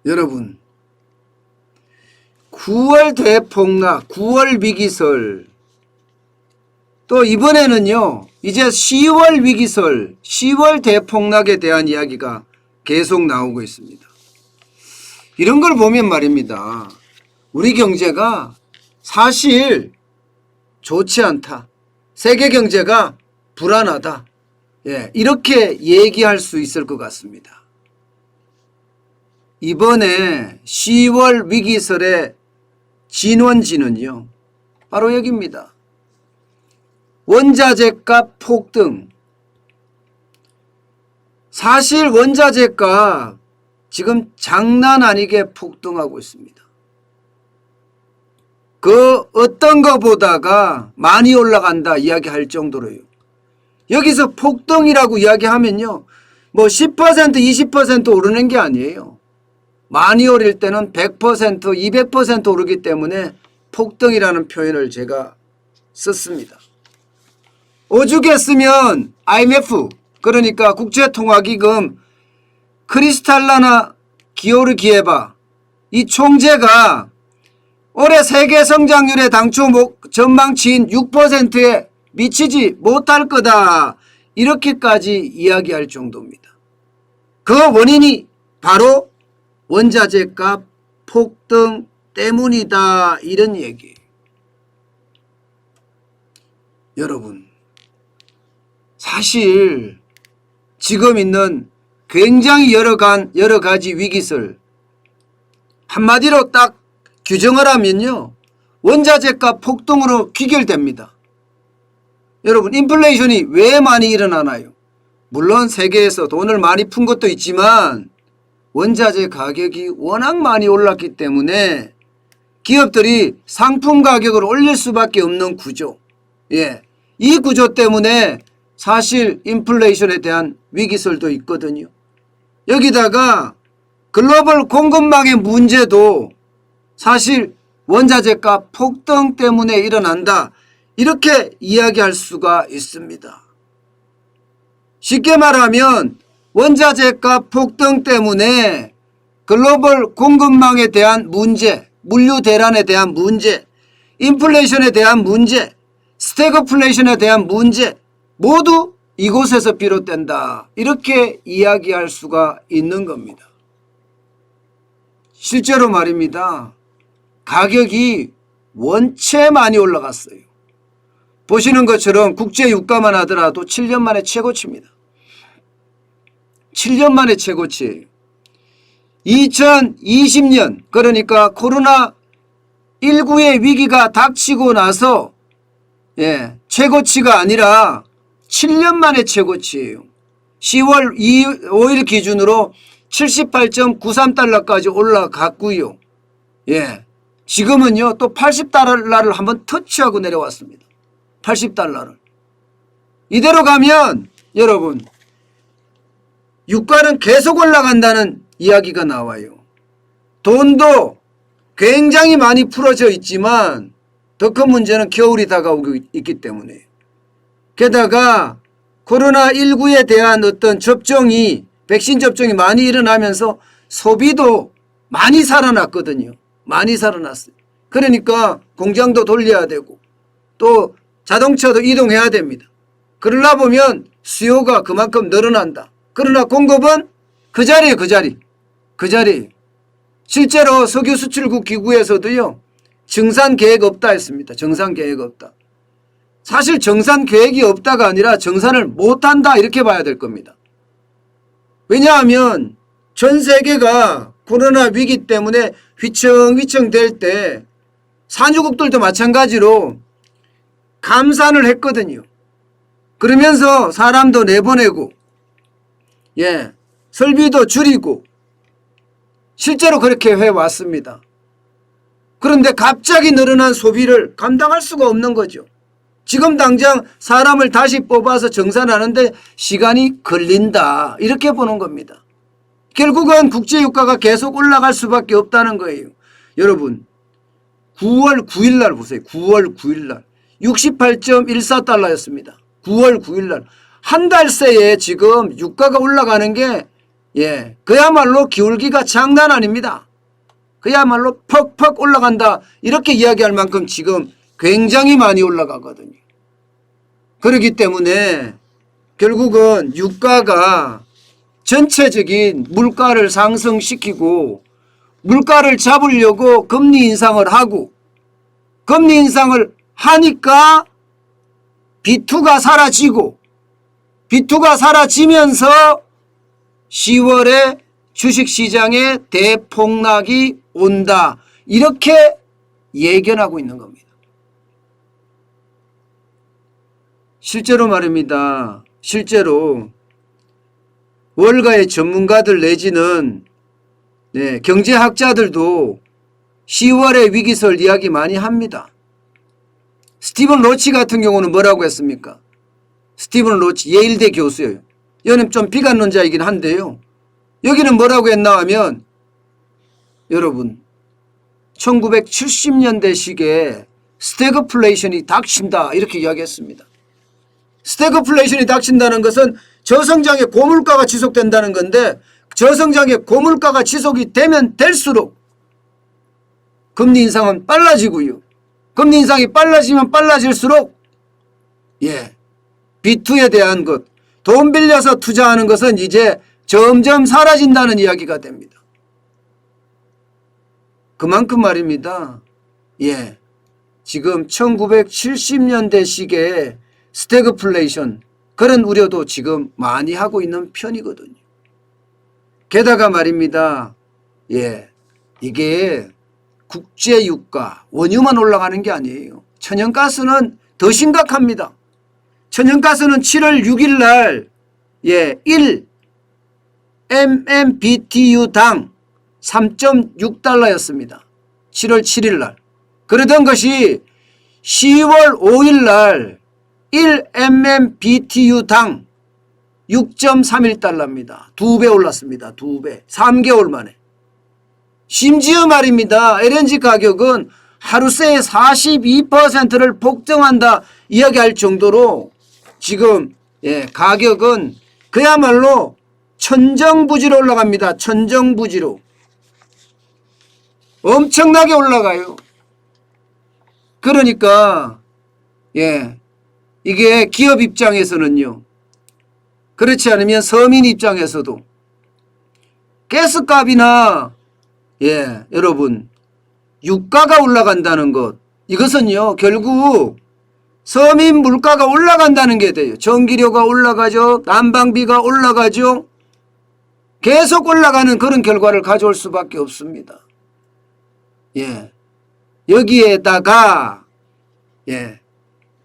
여러분, 9월 대폭락, 9월 위기설, 또 이번에는요 이제 10월 위기설, 10월 대폭락에 대한 이야기가 계속 나오고 있습니다. 이런 걸 보면 말입니다, 우리 경제가 사실 좋지 않다, 세계 경제가 불안하다, 이렇게 얘기할 수 있을 것 같습니다. 이번에 10월 위기설의 진원지는요 바로 여기입니다. 원자재값 폭등. 사실 원자재값 지금 장난 아니게 폭등하고 있습니다. 그 어떤 것보다가 많이 올라간다 이야기할 정도로요. 여기서 폭등이라고 이야기하면요 뭐 10% 20% 오르는 게 아니에요. 많이 오를 때는 100% 200% 오르기 때문에 폭등이라는 표현을 제가 썼습니다. 오죽 했으면 IMF, 그러니까 국제통화기금 크리스탈라나 기오르기에바 이 총재가 올해 세계 성장률의 당초 전망치인 6%에 미치지 못할 거다 이렇게까지 이야기할 정도입니다. 그 원인이 바로 원자재값 폭등 때문이다 이런 얘기예요. 여러분, 사실 지금 있는 굉장히 여러 가지 위기설 한마디로 딱 규정을 하면요 원자재값 폭등으로 귀결됩니다. 여러분, 인플레이션이 왜 많이 일어나나요? 물론 세계에서 돈을 많이 푼 것도 있지만 원자재 가격이 워낙 많이 올랐기 때문에 기업들이 상품 가격을 올릴 수밖에 없는 구조, 이 구조 때문에 사실 인플레이션에 대한 위기설도 있거든요. 여기다가 글로벌 공급망의 문제도 사실 원자재값 폭등 때문에 일어난다 이렇게 이야기할 수가 있습니다. 쉽게 말하면 원자재값 폭등 때문에 글로벌 공급망에 대한 문제, 물류 대란에 대한 문제, 인플레이션에 대한 문제, 스태그플레이션에 대한 문제 모두 이곳에서 비롯된다 이렇게 이야기할 수가 있는 겁니다. 실제로 말입니다, 가격이 원체 많이 올라갔어요. 보시는 것처럼 국제유가만 하더라도 7년 만에 최고치입니다. 7년 만에 최고치예요. 2020년 그러니까 코로나19의 위기가 닥치고 나서 최고치가 아니라 7년 만에 최고치예요. 10월 5일 기준으로 78.93달러까지 올라갔고요. 지금은요 또 80달러를 한번 터치하고 내려왔습니다. 80달러를. 이대로 가면 여러분 유가는 계속 올라간다는 이야기가 나와요. 돈도 굉장히 많이 풀어져 있지만 더 큰 문제는 겨울이 다가오고 있기 때문에, 게다가 코로나19에 대한 어떤 접종이, 백신 접종이 많이 일어나면서 소비도 많이 살아났거든요. 많이 살아났어요. 그러니까 공장도 돌려야 되고 또 자동차도 이동해야 됩니다. 그러다 보면 수요가 그만큼 늘어난다. 그러나 공급은 그 자리에 그 자리에. 실제로 석유수출국 기구에서도요 정산 계획 없다 했습니다. 정산 계획 없다. 사실 정산 계획이 없다가 아니라 정산을 못한다 이렇게 봐야 될 겁니다. 왜냐하면 전 세계가 코로나 위기 때문에 휘청휘청 될 때 산유국들도 마찬가지로 감산을 했거든요. 그러면서 사람도 내보내고 설비도 줄이고 실제로 그렇게 해왔습니다. 그런데 갑자기 늘어난 소비를 감당할 수가 없는 거죠. 지금 당장 사람을 다시 뽑아서 정산하는데 시간이 걸린다 이렇게 보는 겁니다. 결국은 국제유가가 계속 올라갈 수밖에 없다는 거예요. 여러분 9월 9일 날 보세요. 9월 9일 날 68.14달러였습니다. 9월 9일 날 한 달 새에 지금 유가가 올라가는 게 예, 그야말로 기울기가 장난 아닙니다. 그야말로 퍽퍽 올라간다 이렇게 이야기할 만큼 지금 굉장히 많이 올라가거든요. 그렇기 때문에 결국은 유가가 전체적인 물가를 상승시키고 물가를 잡으려고 금리 인상을 하고 금리 인상을 하니까 B2가 사라지고 B2가 사라지면서 10월에 주식시장에 대폭락이 온다. 이렇게 예견하고 있는 겁니다. 실제로 말입니다. 실제로 월가의 전문가들 내지는 경제학자들도 10월의 위기설 이야기 많이 합니다. 스티븐 로치 같은 경우는 뭐라고 했습니까? 스티븐 로치 예일대 교수예요. 얘는 좀 비관론자이긴 한데요. 여기는 뭐라고 했나 하면 여러분 1970년대식의 스태그플레이션이 닥친다 이렇게 이야기했습니다. 스태그플레이션이 닥친다는 것은 저성장의 고물가가 지속된다는 건데 저성장의 고물가가 지속이 되면 될수록 금리 인상은 빨라지고요. 금리 인상이 빨라지면 빨라질수록 B2에 대한 것, 돈 빌려서 투자하는 것은 이제 점점 사라진다는 이야기가 됩니다. 그만큼 말입니다. 지금 1970년대식의 스태그플레이션 그런 우려도 지금 많이 하고 있는 편이거든요. 게다가 말입니다. 이게 국제유가, 원유만 올라가는 게 아니에요. 천연가스는 더 심각합니다. 천연가스는 7월 6일 날 1 MMBTU당 3.6달러였습니다. 7월 7일 날. 그러던 것이 10월 5일 날 1 MMBTU당 6.31달러입니다. 2배 올랐습니다. 2배. 3개월 만에. 심지어 말입니다. LNG 가격은 하루새에 42%를 폭등한다 이야기할 정도로 지금 가격은 그야말로 천정부지로 올라갑니다. 천정부지로. 엄청나게 올라가요. 그러니까 이게 기업 입장에서는요. 그렇지 않으면 서민 입장에서도 가스값이나 여러분 유가가 올라간다는 것 이것은요 결국 서민 물가가 올라간다는 게 돼요. 전기료가 올라가죠. 난방비가 올라가죠. 계속 올라가는 그런 결과를 가져올 수밖에 없습니다. 여기에다가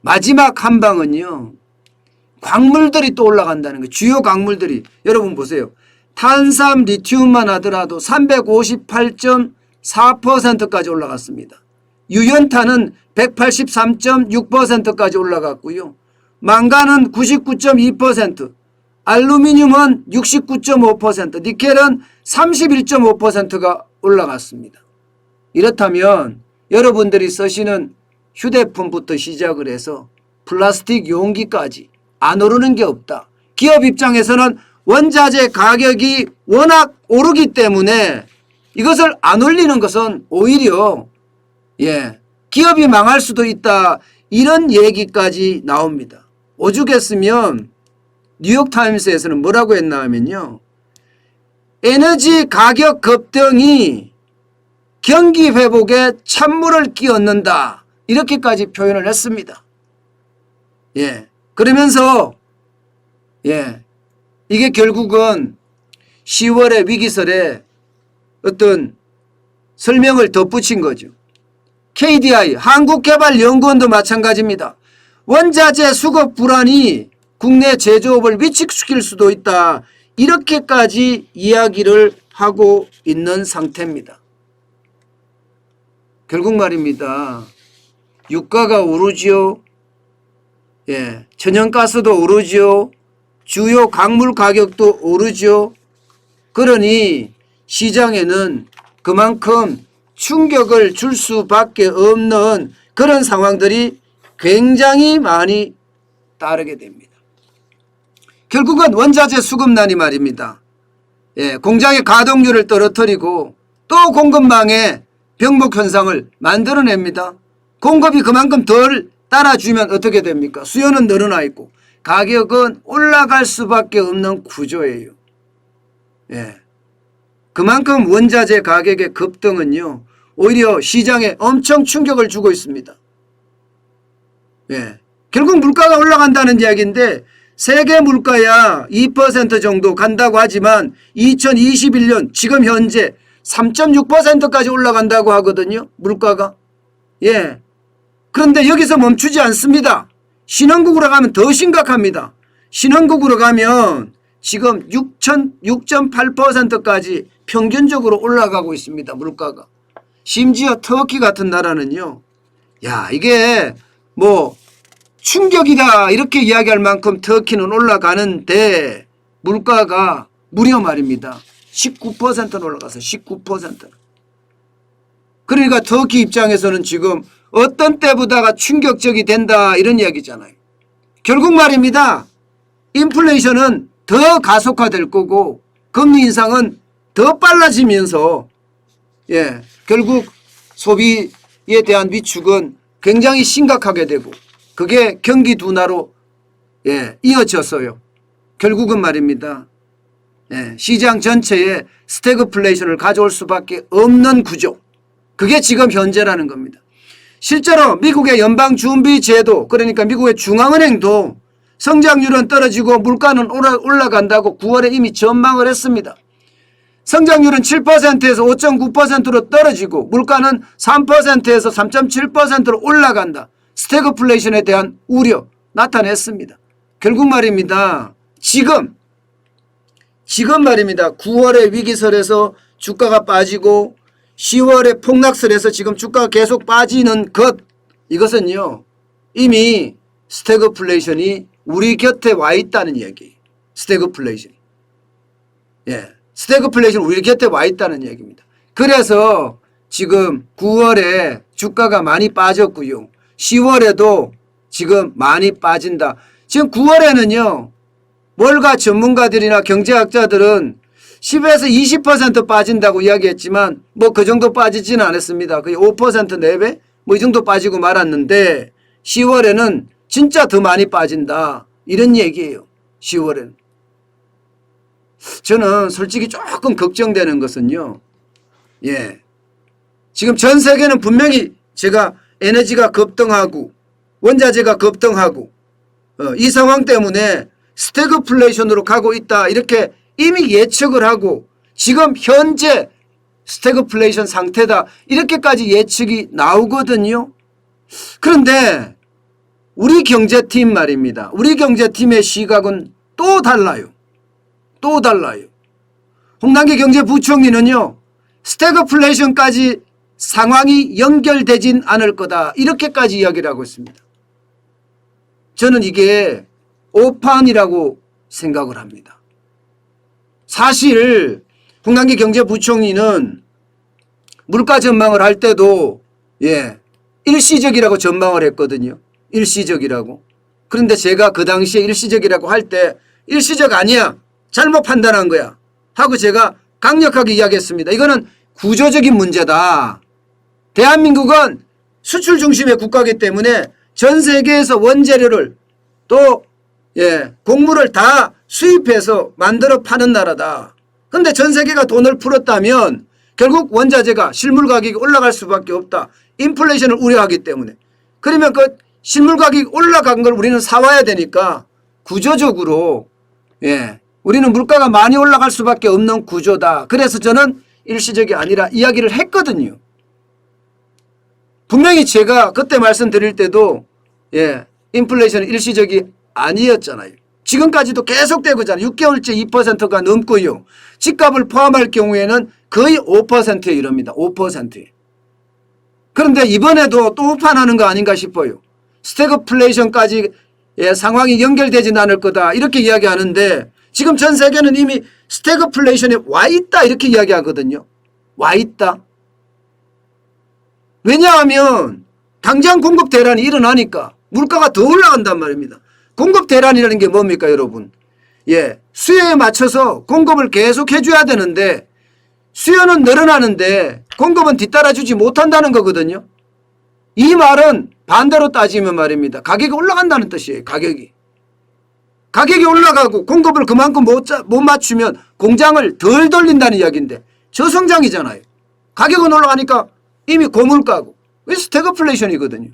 마지막 한 방은요. 광물들이 또 올라간다는 거예요. 주요 광물들이. 여러분 보세요. 탄산 리튬만 하더라도 358.4%까지 올라갔습니다. 유연탄은 183.6%까지 올라갔고요. 망간은 99.2%, 알루미늄은 69.5%, 니켈은 31.5%가 올라갔습니다. 이렇다면 여러분들이 쓰시는 휴대폰부터 시작을 해서 플라스틱 용기까지 안 오르는 게 없다. 기업 입장에서는 원자재 가격이 워낙 오르기 때문에 이것을 안 올리는 것은 오히려 기업이 망할 수도 있다. 이런 얘기까지 나옵니다. 오죽했으면 뉴욕타임스에서는 뭐라고 했나 하면요. 에너지 가격 급등이 경기 회복에 찬물을 끼얹는다. 이렇게까지 표현을 했습니다. 그러면서 이게 결국은 10월의 위기설에 어떤 설명을 덧붙인 거죠. KDI 한국개발연구원도 마찬가지입니다. 원자재 수급 불안이 국내 제조업을 위축시킬 수도 있다. 이렇게까지 이야기를 하고 있는 상태입니다. 결국 말입니다. 유가가 오르지요. 천연가스도 오르지요. 주요 광물 가격도 오르죠. 그러니 시장에는 그만큼 충격을 줄 수밖에 없는 그런 상황들이 굉장히 많이 따르게 됩니다. 결국은 원자재 수급난이 말입니다. 공장의 가동률을 떨어뜨리고 또 공급망에 병목 현상을 만들어냅니다. 공급이 그만큼 덜 따라주면 어떻게 됩니까? 수요는 늘어나 있고 가격은 올라갈 수밖에 없는 구조예요. 그만큼 원자재 가격의 급등은요, 오히려 시장에 엄청 충격을 주고 있습니다. 결국 물가가 올라간다는 이야기인데 세계 물가야 2% 정도 간다고 하지만 2021년 지금 현재 3.6%까지 올라간다고 하거든요. 물가가. 그런데 여기서 멈추지 않습니다. 신흥국으로 가면 더 심각합니다. 신흥국으로 가면 지금 6.8%까지 평균적으로 올라가고 있습니다. 물가가. 심지어 터키 같은 나라는요. 이게 뭐 충격이다 이렇게 이야기할 만큼 터키는 올라가는데 물가가 무려 말입니다. 19%는 올라가서 19%. 그러니까 터키 입장에서는 지금 어떤 때보다가 충격적이 된다 이런 이야기잖아요. 결국 말입니다. 인플레이션은 더 가속화될 거고 금리 인상은 더 빨라지면서 결국 소비에 대한 위축은 굉장히 심각하게 되고 그게 경기 둔화로 이어졌어요. 결국은 말입니다. 시장 전체에 스태그플레이션을 가져올 수밖에 없는 구조. 그게 지금 현재라는 겁니다. 실제로 미국의 연방준비제도 그러니까 미국의 중앙은행도 성장률은 떨어지고 물가는 올라간다고 9월에 이미 전망을 했습니다. 성장률은 7%에서 5.9%로 떨어지고 물가는 3%에서 3.7%로 올라간다. 스태그플레이션에 대한 우려 나타냈습니다. 결국 말입니다. 지금 말입니다. 9월에 위기설에서 주가가 빠지고 10월에 폭락설에서 지금 주가가 계속 빠지는 이것은요. 이미 스태그플레이션이 우리 곁에 와 있다는 얘기예요. 스태그플레이션. 스태그플레이션 우리 곁에 와 있다는 얘기입니다. 그래서 지금 9월에 주가가 많이 빠졌고요. 10월에도 지금 많이 빠진다. 지금 9월에는요. 월가 전문가들이나 경제학자들은 10에서 20% 빠진다고 이야기했지만 뭐 그 정도 빠지지는 않았습니다. 거의 5% 내외 뭐 이 정도 빠지고 말았는데 10월에는 진짜 더 많이 빠진다. 이런 얘기예요. 10월에는. 저는 솔직히 조금 걱정되는 것은요. 지금 전 세계는 분명히 제가 에너지가 급등하고 원자재가 급등하고 이 상황 때문에 스태그플레이션으로 가고 있다. 이렇게 이미 예측을 하고 지금 현재 스태그플레이션 상태다. 이렇게까지 예측이 나오거든요. 그런데 우리 경제팀 말입니다. 우리 경제팀의 시각은 또 달라요. 또 달라요. 홍남기 경제부총리는요. 스태그플레이션까지 상황이 연결되진 않을 거다. 이렇게까지 이야기를 하고 있습니다. 저는 이게 오판이라고 생각을 합니다. 사실 홍남기 경제부총리는 물가 전망을 할 때도 일시적이라고 전망을 했거든요. 일시적이라고. 그런데 제가 그 당시에 일시적이라고 할 때 일시적 아니야. 잘못 판단한 거야. 하고 제가 강력하게 이야기했습니다. 이거는 구조적인 문제다. 대한민국은 수출 중심의 국가이기 때문에 전 세계에서 원재료를 또 곡물을 다 수입해서 만들어 파는 나라다. 그런데 전 세계가 돈을 풀었다면 결국 원자재가 실물 가격이 올라갈 수밖에 없다. 인플레이션을 우려하기 때문에. 그러면 그 실물 가격이 올라간 걸 우리는 사와야 되니까 구조적으로 우리는 물가가 많이 올라갈 수밖에 없는 구조다. 그래서 저는 일시적이 아니라 이야기를 했거든요. 분명히 제가 그때 말씀드릴 때도 인플레이션은 일시적이 아니었잖아요. 지금까지도 계속되고 있잖아요. 6개월째 2%가 넘고요. 집값을 포함할 경우에는 거의 5%에 이릅니다. 5%에. 그런데 이번에도 또 오판하는 거 아닌가 싶어요. 스태그플레이션까지 상황이 연결되지는 않을 거다. 이렇게 이야기하는데 지금 전 세계는 이미 스태그플레이션에 와 있다. 이렇게 이야기하거든요. 와 있다. 왜냐하면 당장 공급 대란이 일어나니까 물가가 더 올라간단 말입니다. 공급 대란이라는 게 뭡니까 여러분? 수요에 맞춰서 공급을 계속 해줘야 되는데 수요는 늘어나는데 공급은 뒤따라주지 못한다는 거거든요. 이 말은 반대로 따지면 말입니다. 가격이 올라간다는 뜻이에요. 가격이 올라가고 공급을 그만큼 못 맞추면 공장을 덜 돌린다는 이야기인데 저성장이잖아요. 가격은 올라가니까 이미 고물가고 스태그플레이션이거든요.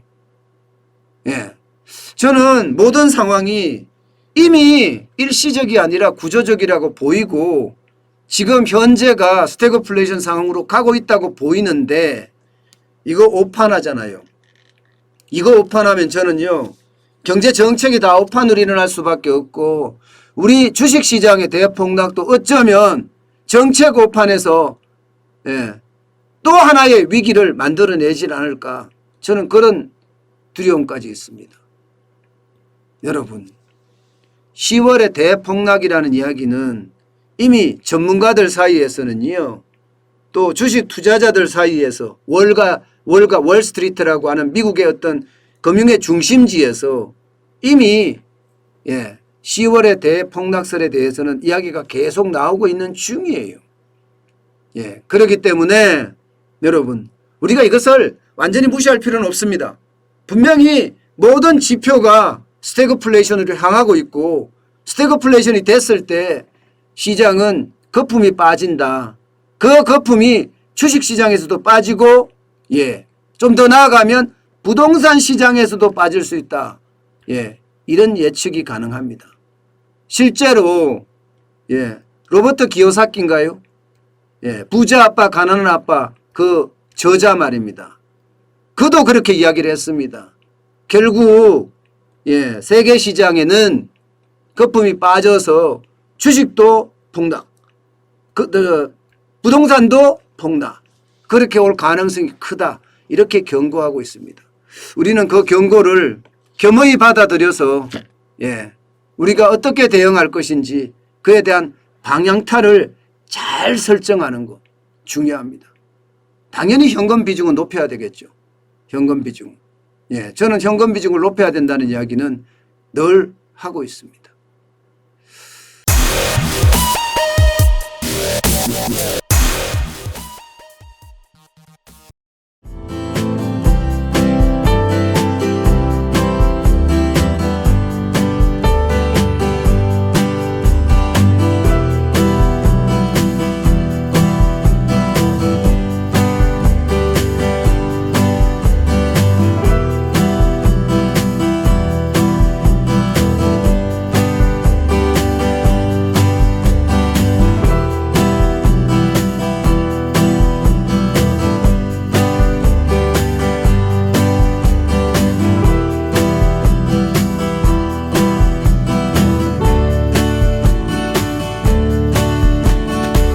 저는 모든 상황이 이미 일시적이 아니라 구조적이라고 보이고 지금 현재가 스태그플레이션 상황으로 가고 있다고 보이는데 이거 오판하잖아요. 이거 오판하면 저는요. 경제정책이 다 오판으로 일어날 수밖에 없고 우리 주식시장의 대폭락도 어쩌면 정책 오판에서 또 하나의 위기를 만들어내질 않을까 저는 그런 두려움까지 있습니다. 여러분 10월의 대폭락이라는 이야기는 이미 전문가들 사이에서는요. 또 주식 투자자들 사이에서 월스트리트라고 하는 미국의 어떤 금융의 중심지에서 이미 10월의 대폭락설에 대해서는 이야기가 계속 나오고 있는 중이에요. 그렇기 때문에 여러분 우리가 이것을 완전히 무시할 필요는 없습니다. 분명히 모든 지표가 스태그플레이션으로 향하고 있고 스태그플레이션이 됐을 때 시장은 거품이 빠진다. 그 거품이 주식시장에서도 빠지고 좀 더 나아가면 부동산 시장에서도 빠질 수 있다. 이런 예측이 가능합니다. 실제로 로버트 기요사키인가요? 부자 아빠 가난한 아빠 그 저자 말입니다. 그도 그렇게 이야기를 했습니다. 결국 세계 시장에는 거품이 빠져서 주식도 폭락, 부동산도 폭락 그렇게 올 가능성이 크다 이렇게 경고하고 있습니다. 우리는 그 경고를 겸허히 받아들여서 우리가 어떻게 대응할 것인지 그에 대한 방향타를 잘 설정하는 것 중요합니다. 당연히 현금 비중은 높여야 되겠죠. 현금 비중. 저는 현금 비중을 높여야 된다는 이야기는 늘 하고 있습니다.